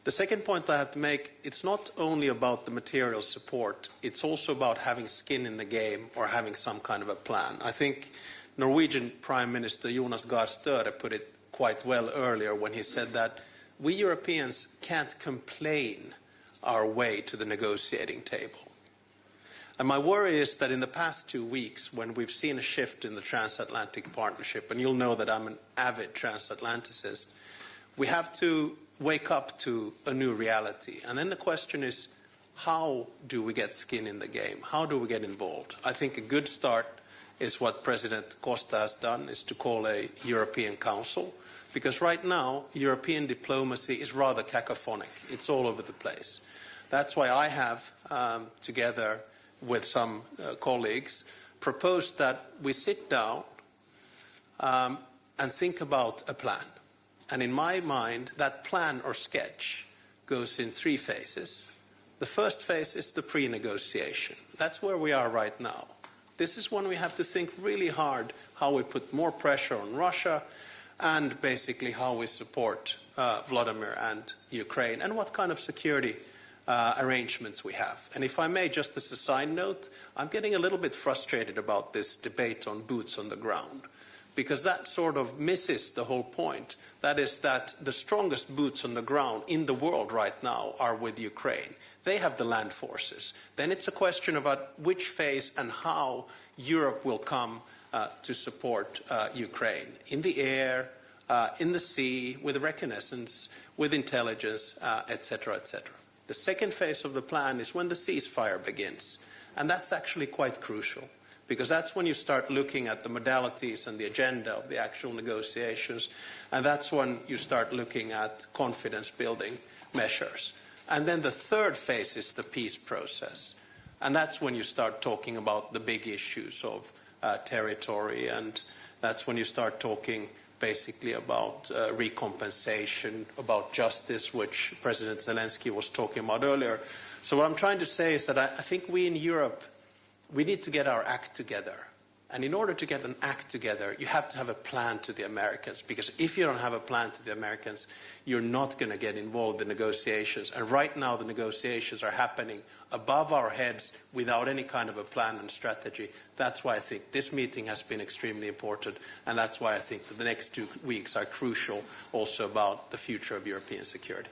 The second point I have to make, it's not only about the material support, it's also about having skin in the game or having some kind of a plan. I think Norwegian Prime Minister Jonas Gahr Støre put it quite well earlier when he said that we Europeans can't complain our way to the negotiating table. And my worry is that in the past 2 weeks, when we've seen a shift in the transatlantic partnership, and you'll know that I'm an avid transatlanticist, we have to wake up to a new reality. And then the question is, how do we get skin in the game? How do we get involved? I think a good start is what President Costa has done, is to call a European Council, because right now European diplomacy is rather cacophonic. It's all over the place. That's why I have, together with some colleagues, proposed that we sit down and think about a plan. And in my mind, that plan or sketch goes in 3 phases. The first phase is the pre-negotiation. That's where we are right now. This is when we have to think really hard how we put more pressure on Russia and basically how we support Vladimir and Ukraine and what kind of security arrangements we have. And if I may, just as a side note, I'm getting a little bit frustrated about this debate on boots on the ground, because that sort of misses the whole point. That is that the strongest boots on the ground in the world right now are with Ukraine. They have the land forces. Then it's a question about which phase and how Europe will come to support Ukraine. In the air, in the sea, with reconnaissance, with intelligence, etc., etc. The second phase of the plan is when the ceasefire begins. And that's actually quite crucial, because that's when you start looking at the modalities and the agenda of the actual negotiations, and that's when you start looking at confidence-building measures. And then the third phase is the peace process, and that's when you start talking about the big issues of territory, and that's when you start talking basically about recompensation, about justice, which President Zelensky was talking about earlier. So what I'm trying to say is that I think we in Europe, we need to get our act together. And in order to get an act together, you have to have a plan to the Americans, because if you don't have a plan to the Americans, you're not going to get involved in negotiations. And right now the negotiations are happening above our heads without any kind of a plan and strategy. That's why I think this meeting has been extremely important, and that's why I think that the next 2 weeks are crucial also about the future of European security.